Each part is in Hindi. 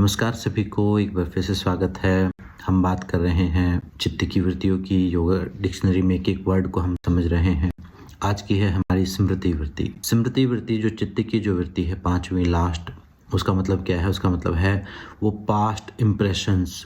नमस्कार सभी को, एक बार फिर से स्वागत है। हम बात कर रहे हैं चित्त की वृत्तियों की। योगा डिक्शनरी में एक वर्ड को हम समझ रहे हैं। आज की है हमारी स्मृति वृत्ति। स्मृति वृत्ति जो चित्त की जो वृत्ति है, पांचवी लास्ट, उसका मतलब क्या है? उसका मतलब है वो पास्ट इम्प्रेशंस,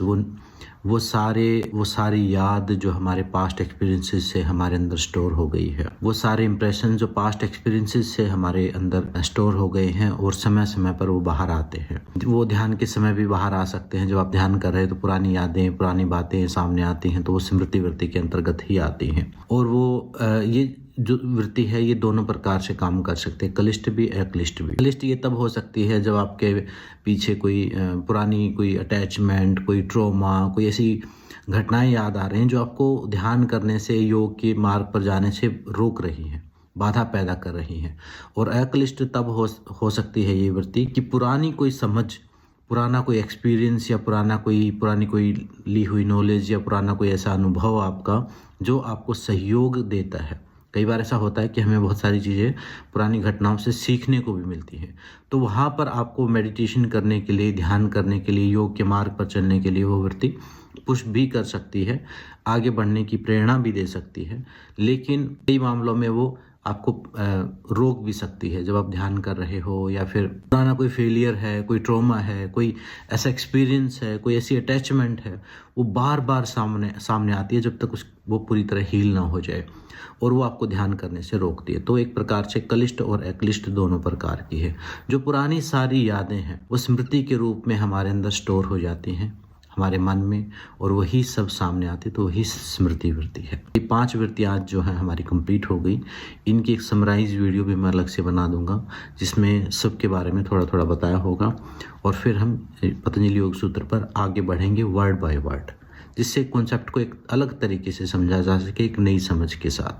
वो सारी याद जो हमारे पास्ट एक्सपीरियंसेस से हमारे अंदर स्टोर हो गई है, वो सारे इम्प्रेशन जो पास्ट एक्सपीरियंसेस से हमारे अंदर स्टोर हो गए हैं और समय समय पर वो बाहर आते हैं। वो ध्यान के समय भी बाहर आ सकते हैं। जब आप ध्यान कर रहे हैं तो पुरानी यादें, पुरानी बातें सामने आती हैं, तो वो स्मृति वृत्ति के अंतर्गत ही आती हैं। और वो ये जो वृत्ति है ये दोनों प्रकार से काम कर सकते हैं, कलिष्ठ भी, अक्लिष्ट भी। कलिष्ठ ये तब हो सकती है जब आपके पीछे कोई पुरानी कोई अटैचमेंट, कोई ट्रॉमा, कोई ऐसी घटनाएं याद आ रही हैं जो आपको ध्यान करने से, योग के मार्ग पर जाने से रोक रही हैं, बाधा पैदा कर रही हैं। और अक्लिष्ट तब हो सकती है ये वृत्ति कि पुरानी कोई समझ, पुराना कोई एक्सपीरियंस या पुरानी कोई ली हुई नॉलेज या पुराना कोई ऐसा अनुभव आपका जो आपको सहयोग देता है। कई बार ऐसा होता है कि हमें बहुत सारी चीज़ें पुरानी घटनाओं से सीखने को भी मिलती हैं, तो वहाँ पर आपको मेडिटेशन करने के लिए, ध्यान करने के लिए, योग के मार्ग पर चलने के लिए वो वृत्ति पुश भी कर सकती है, आगे बढ़ने की प्रेरणा भी दे सकती है। लेकिन कई मामलों में वो आपको रोक भी सकती है। जब आप ध्यान कर रहे हो या फिर पुराना कोई फेलियर है, कोई ट्रॉमा है, कोई ऐसा एक्सपीरियंस है, कोई ऐसी अटैचमेंट है, वो बार बार सामने आती है जब तक वो पूरी तरह हील ना हो जाए, और वो आपको ध्यान करने से रोकती है। तो एक प्रकार से कलिष्ठ और अक्लिष्ट दोनों प्रकार की है। जो पुरानी सारी यादें हैं वो स्मृति के रूप में हमारे अंदर स्टोर हो जाती हैं हमारे मन में, और वही सब सामने आती, तो वही स्मृति वृत्ति है। ये 5 वृत्तियाँ आज जो है हमारी कंप्लीट हो गई। इनकी एक समराइज वीडियो भी मैं अलग से बना दूंगा जिसमें सबके बारे में थोड़ा थोड़ा बताया होगा, और फिर हम पतंजलि योग सूत्र पर आगे बढ़ेंगे वर्ड बाय वर्ड, जिससे कॉन्सेप्ट को एक अलग तरीके से समझा जा सके, एक नई समझ के साथ।